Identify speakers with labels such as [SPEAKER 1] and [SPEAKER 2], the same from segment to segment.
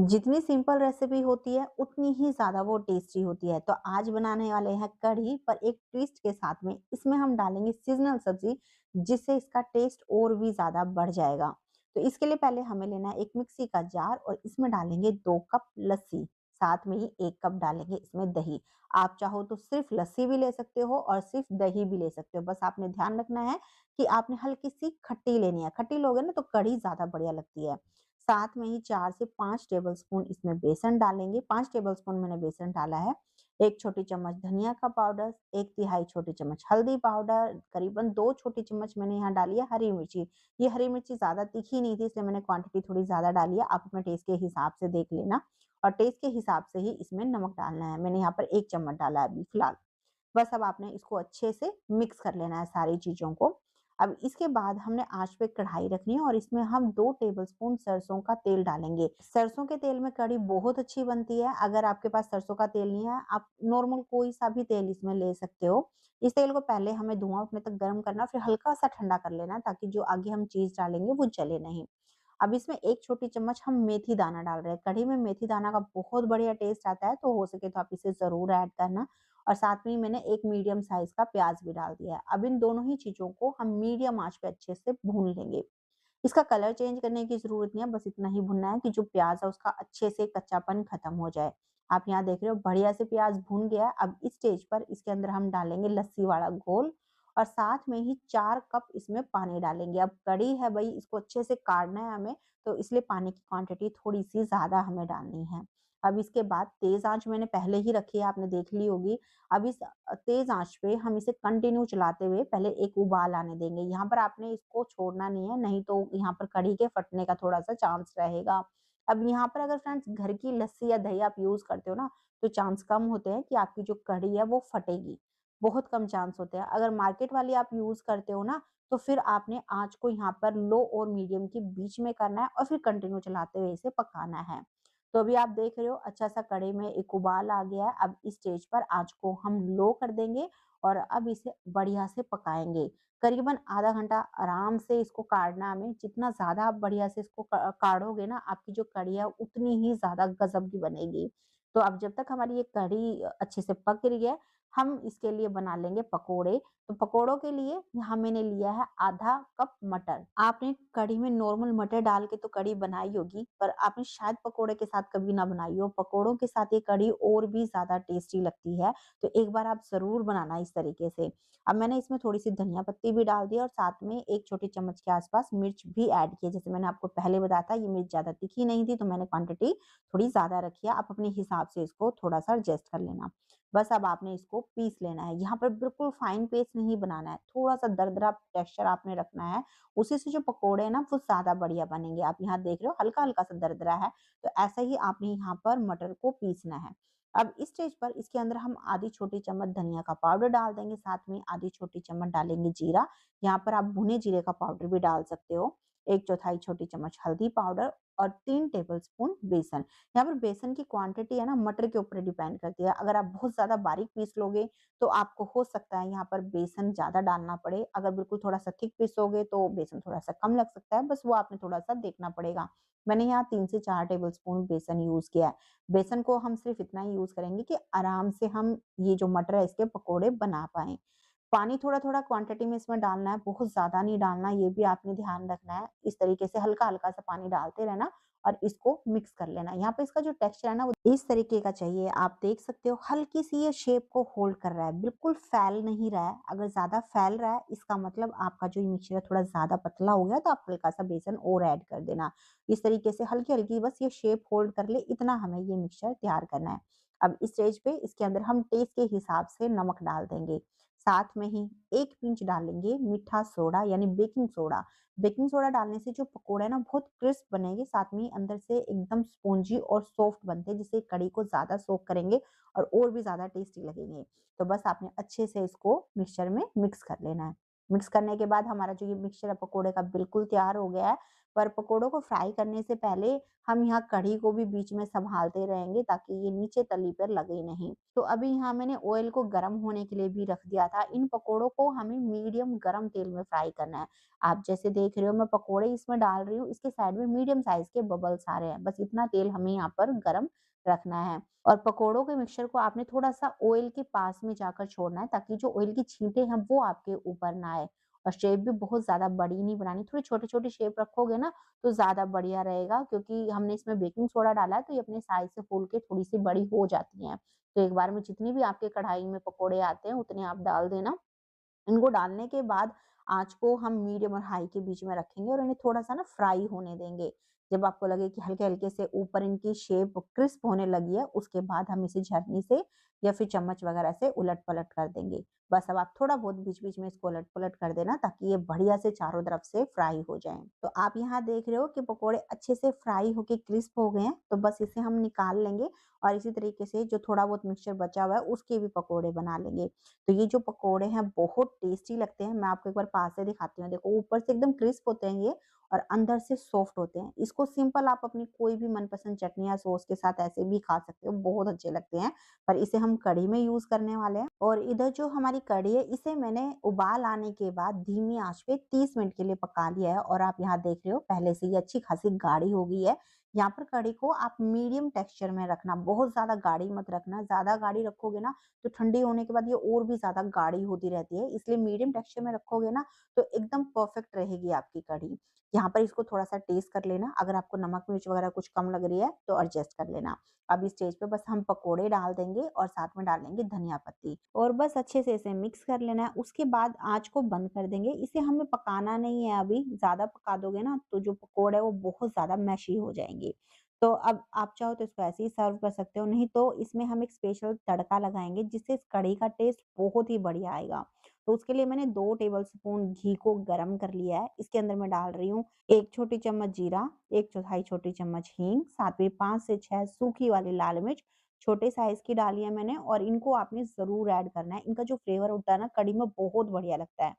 [SPEAKER 1] जितनी simple recipe होती है, उतनी ही ज़्यादा वो टेस्टी होती है। तो आज बनाने वाले हैं कढ़ी, पर एक ट्विस्ट के साथ में। इसमें हम डालेंगे सीज़नल सब्ज़ी, जिससे इसका टेस्ट और भी ज़्यादा बढ़ जाएगा। तो इसके लिए पहले हमें लेना है एक मिक्सी का जार और इसमें डालेंगे 2 कप लस्सी, साथ में ही 1 कप डालेंगे इसमें दही। आप चाहो तो सिर्फ़ लस्सी भी ले सकते हो और सिर्फ़ दही भी ले सकते हो। बस आपने ध्यान रखना है कि आपने हल्की-सी खट्टी लेनी है। खट्टी लोगे ना तो कढ़ी ज़्यादा बढ़िया लगती है। साथ में ही 4 से 5 टेबलस्पून इसमें बेसन डालेंगे, 5 टेबलस्पून मैंने बेसन डाला है। 1 छोटी चम्मच धनिया का पाउडर, 1 तिहाई छोटी चम्मच हल्दी पाउडर, करीबन 2 छोटी चम्मच मैंने यहाँ डाली है हरी मिर्ची। ये हरी मिर्ची ज़्यादा तीखी नहीं थी, इसलिए मैंने क्वांटिटी थोड़ी ज़्यादा डाली है। आप अपने टेस्ट के हिसाब से देख लेना और टेस्ट के हिसाब से ही इसमें नमक डालना है। मैंने यहाँ पर 1 चम्मच डाला है अभी फिलहाल। बस अब आपने इसको अच्छे से मिक्स कर लेना है सारी चीज़ों को। अब इसके बाद हमने आँच पे कढ़ाई रखनी है और इसमें हम 2 टेबलस्पून सरसों का तेल डालेंगे। सरसों के तेल में कढ़ी बहुत अच्छी बनती है। अगर आपके पास सरसों का तेल नहीं है, आप नॉर्मल कोई-सा भी तेल इसमें ले सकते हो। इस तेल को पहले हमें धुआँ उठने तक गरम करना, फिर हल्का-सा ठंडा कर लेना है ताकि जो आगे हम चीज़ डालेंगे वो जले नहीं। अब इसमें 1 छोटी चम्मच हम मेथी दाना डाल रहे हैं। कढ़ी में मेथी दाना का बहुत बढ़िया टेस्ट आता है, तो हो सके तो आप इसे ज़रूर ऐड करना। और साथ में ही मैंने एक मीडियम साइज़ का प्याज़ भी डाल दिया है। अब इन दोनों ही चीज़ों को हम मीडियम आँच पे अच्छे से भून लेंगे। इसका कलर चेंज करने की ज़रूरत नहीं है, बस इतना ही भुनना है कि जो प्याज़ है उसका अच्छे से कच्चापन खत्म हो जाए। आप यहाँ देख रहे हो बढ़िया से प्याज़ भुन गया है। अब इस स्टेज पर इसके अंदर हम डालेंगे लस्सी वाला घोल और साथ में ही 4 कप इसमें पानी डालेंगे। अब कढ़ी है भई, इसको अच्छे से काढ़ना है हमें, तो इसलिए पानी की क्वांटिटी थोड़ी-सी ज़्यादा हमें डालनी है। अब इसके बाद तेज़ आँच मैंने पहले ही रखी है, आपने देख ली होगी। अब इस तेज़ आँच पे हम इसे कंटिन्यू चलाते हुए पहले एक उबाल आने देंगे। यहाँ पर आपने इसको छोड़ना नहीं है, नहीं तो यहाँ पर कढ़ी के फटने का थोड़ा-सा चांस रहेगा। अब यहाँ पर अगर फ्रेंड्स घर की लस्सी या दही आप यूज़ करते हो ना, तो चांस कम होते हैं कि आपकी जो कढ़ी है वो फटेगी। बहुत कम चांस होते हैं। अगर मार्केट वाली आप यूज़ करते हो ना, तो फिर आपने आँच को यहाँ पर लो और मीडियम के बीच में करना है और फिर कंटिन्यू चलाते हुए इसे पकाना है। तो अभी आप देख रहे हो अच्छा-सा कढ़ी में एक उबाल आ गया है। अब इस स्टेज पर आँच को हम लो कर देंगे और अब इसे बढ़िया से पकाएँगे। करीबन आधा घंटा आराम से इसको काढ़ना है हमें। जितना ज़्यादा आप बढ़िया से इसको काढ़ोगे ना, आपकी जो कढ़ी है उतनी ही ज़्यादा गज़ब की बनेगी। तो अब जब तक हमारी ये कढ़ी अच्छे से पक रही है, हम इसके लिए बना लेंगे पकोड़े। तो पकोड़ों के लिए यहाँ मैंने लिया है आधा कप मटर। आपने कढ़ी में नॉर्मल मटर डाल के तो कढ़ी बनाई होगी, पर आपने शायद पकोड़े के साथ कभी ना बनाई हो। पकोड़ों के साथ ये कढ़ी और भी ज़्यादा टेस्टी लगती है, तो एक बार आप ज़रूर बनाना इस तरीके से। अब मैंने इसमें थोड़ी-सी धनिया पत्ती भी डाल दी और साथ में 1 छोटी चम्मच के आस-पास मिर्च भी ऐड की है। जैसे मैंने आपको पहले बताया था, ये मिर्च ज़्यादा तीखी नहीं थी, तो मैंने क्वांटिटी थोड़ी ज़्यादा रखी है। आप अपने हिसाब से इसको थोड़ा-सा एडजस्ट कर लेना। बस अब आपने इसको पीस लेना है। यहाँ पर बिल्कुल फाइन पेस्ट नहीं बनाना है, थोड़ा-सा दरदरा टेक्सचर आपने रखना है। उसी से जो पकोड़े हैं ना वो ज़्यादा बढ़िया बनेंगे। आप यहाँ देख रहे हो हल्का-हल्का सा दरदरा है, तो ऐसा ही आपने यहाँ पर मटर को पीसना है। अब इस स्टेज पर इसके अंदर हम आधी छोटी चम्मच धनिया का पाउडर डाल देंगे, साथ में आधी छोटी चम्मच डालेंगे जीरा। यहाँ पर आप भुने जीरे का पाउडर भी डाल सकते हो। 1/4 छोटी चम्मच हल्दी पाउडर और 3 टेबलस्पून बेसन। यहाँ पर बेसन की क्वांटिटी है ना मटर के ऊपर डिपेंड करती है। अगर आप बहुत ज़्यादा बारीक पीस लोगे, तो आपको हो सकता है यहाँ पर बेसन ज़्यादा डालना पड़े। अगर बिल्कुल थोड़ा-सा थिक पीसोगे तो बेसन थोड़ा-सा कम लग सकता है, बस वो आपने थोड़ा-सा देखना पड़ेगा। मैंने यहाँ 3 से 4 टेबलस्पून बेसन यूज़ किया है। बेसन को हम सिर्फ़ इतना ही यूज़ करेंगे कि आराम से हम ये जो मटर है इसके पकोड़े बना पाएँ। पानी थोड़ा-थोड़ा क्वांटिटी में इसमें डालना है, बहुत ज़्यादा नहीं डालना, ये भी आपने ध्यान रखना है। इस तरीके से हल्का-हल्का सा पानी डालते रहना और इसको मिक्स कर लेना। यहाँ पे इसका जो टेक्सचर है ना वो इस तरीके का चाहिए। आप देख सकते हो हल्की-सी ये शेप को होल्ड कर रहा है, बिल्कुल फैल नहीं रहा है। अगर ज़्यादा फैल रहा है इसका मतलब आपका जो ये मिक्सचर है थोड़ा ज़्यादा पतला हो गया, तो आप हल्का-सा बेसन और ऐड कर देना। इस तरीके से हल्की-हल्की बस ये शेप होल्ड कर ले, इतना हमें ये मिक्सचर तैयार करना है। अब इस स्टेज पे इसके अंदर हम टेस्ट के हिसाब से नमक डाल देंगे। साथ में ही 1 पिंच डालेंगे मीठा सोडा यानी बेकिंग सोडा। बेकिंग सोडा डालने से जो पकोड़े हैं ना बहुत क्रिस्प बनेंगे, साथ में ही अंदर से एकदम स्पॉन्जी और सॉफ्ट बनते हैं, जिससे कढ़ी को ज़्यादा सोक करेंगे और भी ज़्यादा टेस्टी लगेंगे। तो बस आपने अच्छे से इसको मिक्सचर में मिक्स कर लेना है। मिक्स करने के बाद हमारा जो ये मिक्सचर है पकोड़े का बिल्कुल तैयार हो गया है। पर पकोड़ों को फ्राई करने से पहले हम यहाँ कढ़ी को भी बीच में सँभालते रहेंगे ताकि ये नीचे तली पर लगे नहीं। तो अभी यहाँ मैंने ऑयल को गरम होने के लिए भी रख दिया था। इन पकोड़ों को हमें मीडियम गरम तेल में फ्राई करना है। आप जैसे देख रहे हो मैं पकोड़े इसमें डाल रही हूँ, इसके साइड में मीडियम साइज़ के बबल्स आ रहे हैं। बस इतना तेल हमें यहाँ पर गरम रखना है। और पकोड़ों के मिक्सचर को आपने थोड़ा-सा ऑयल के पास में जाकर छोड़ना है ताकि जो ऑयल की छींटे हैं वो आपके ऊपर ना आए। और शेप भी बहुत ज़्यादा बड़ी नहीं बनानी, थोड़ी छोटी-छोटी शेप रखोगे ना तो ज़्यादा बढ़िया रहेगा क्योंकि हमने इसमें बेकिंग सोडा डाला है तो ये अपने साइज़ से फूल के थोड़ी-सी बड़ी हो जाती हैं। तो एक बार में जितनी भी आपके कढ़ाई में पकोड़े आते हैं उतने आप डाल देना। इनको डालने के बाद आँच को हम मीडियम और हाई के बीच में रखेंगे और इन्हें थोड़ा-सा ना फ्राई होने देंगे। जब आपको लगे कि हल्के-हल्के से ऊपर इनकी शेप क्रिस्प होने लगी है, उसके बाद हम इसे झरनी से या फिर चम्मच वगैरह से उलट-पलट कर देंगे। बस अब आप थोड़ा बहुत बीच-बीच में इसको उलट-पलट कर देना ताकि ये बढ़िया से चारों तरफ से फ्राई हो जाएँ। तो आप यहाँ देख रहे हो कि पकोड़े अच्छे से फ्राई होके क्रिस्प हो गए हैं, तो बस इसे हम निकाल लेंगे और इसी तरीके से जो थोड़ा बहुत मिक्सचर बचा हुआ है, उसके भी पकोड़े बना लेंगे। तो ये जो पकोड़े हैं बहुत टेस्टी लगते हैं। मैं आपको एक बार पास से दिखाती हूँ। देखो ऊपर से एकदम क्रिस्प होते हैं ये और अंदर से सॉफ्ट होते हैं। इसको सिंपल आप अपनी कोई भी मनपसंद चटनी या सॉस के साथ ऐसे भी खा सकते हो, बहुत अच्छे लगते हैं। पर इसे हम कढ़ी में यूज़ करने वाले हैं और इधर जो हमारी कढ़ी है इसे मैंने उबाल आने के बाद धीमी आँच पे 30 मिनट के लिए पका लिया है और आप यहाँ देख रहे हो पहले से ही अच्छी खासी गाढ़ी हो गई है। यहाँ पर कढ़ी को आप मीडियम टेक्सचर में रखना, बहुत ज़्यादा गाढ़ी मत रखना। ज़्यादा गाढ़ी रखोगे ना तो ठंडी होने के बाद ये और भी ज़्यादा गाढ़ी होती रहती है, इसलिए मीडियम टेक्सचर में रखोगे ना तो एकदम परफेक्ट रहेगी आपकी कढ़ी। यहाँ पर इसको थोड़ा-सा टेस्ट कर लेना, अगर आपको नमक मिर्च वगैरह कुछ कम लग रही है तो एडजस्ट कर लेना। अब इस स्टेज पे बस हम पकोड़े डाल देंगे और साथ में डाल देंगे धनिया पत्ती और बस अच्छे से इसे मिक्स कर लेना है। उसके बाद आँच को बंद कर देंगे, इसे हमें पकाना नहीं है अभी, ज़्यादा पका दोगे ना तो जो पकोड़े हैं वो बहुत ज़्यादा मैशी हो जाएँगे। तो अब आप चाहो तो इसको ऐसे ही सर्व कर सकते हो, नहीं तो इसमें हम एक स्पेशल तड़का लगाएँगे जिससे इस कढ़ी का टेस्ट बहुत ही बढ़िया आएगा। तो उसके लिए मैंने 2 टेबलस्पून घी को गरम कर लिया है। इसके अंदर मैं डाल रही हूँ 1 छोटी चम्मच जीरा, 1 चौथाई छोटी चम्मच हींग, साथ में 5 से 6 सूखी वाली लाल मिर्च, छोटे साइज़ की डाली है मैंने और इनको आपने ज़रूर ऐड करना है। इनका जो फ्लेवर होता है ना कढ़ी में बहुत बढ़िया लगता है।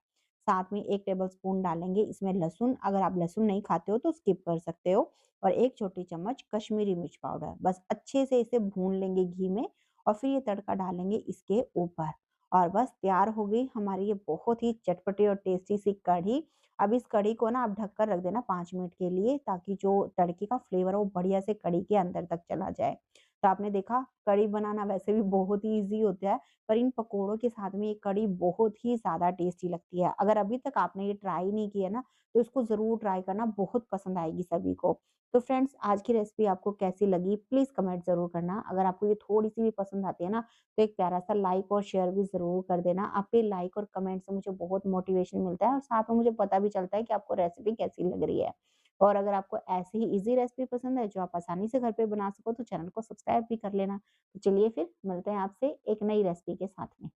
[SPEAKER 1] साथ में 1 टेबलस्पून डालेंगे इसमें लहसुन, अगर आप लहसुन नहीं खाते हो तो स्किप कर सकते हो और 1 छोटी चम्मच कश्मीरी मिर्च पाउडर। बस अच्छे से इसे भून लेंगे घी में और फिर ये तड़का डालेंगे इसके ऊपर और बस तैयार हो गई हमारी ये बहुत ही चटपटी और टेस्टी सी कढ़ी। अब इस कढ़ी को ना आप ढक कर रख देना 5 मिनट के लिए ताकि जो तड़के का फ्लेवर है वो बढ़िया से कढ़ी के अंदर तक चला जाए। तो आपने देखा कढ़ी बनाना वैसे भी बहुत ही ईज़ी होता है, पर इन पकोड़ों के साथ में ये कढ़ी बहुत ही ज़्यादा टेस्टी लगती है। अगर अभी तक आपने ये ट्राई नहीं किया ना, तो इसको ज़रूर ट्राई करना, बहुत पसंद आएगी सभी को। तो फ्रेंड्स आज की रेसिपी आपको कैसी लगी प्लीज़ कमेंट ज़रूर करना। अगर आपको ये थोड़ी-सी भी पसंद आती है ना, तो एक प्यारा-सा लाइक और शेयर भी ज़रूर कर देना। आपके लाइक और कमेंट से मुझे बहुत मोटिवेशन मिलता है और साथ में मुझे पता भी चलता है कि आपको रेसिपी कैसी लग रही है। और अगर आपको ऐसी ही ईज़ी रेसिपी पसंद है जो आप आसानी से घर पे बना सको तो चैनल को सब्सक्राइब भी कर लेना। तो चलिए फिर मिलते हैं आपसे एक नई रेसिपी के साथ में।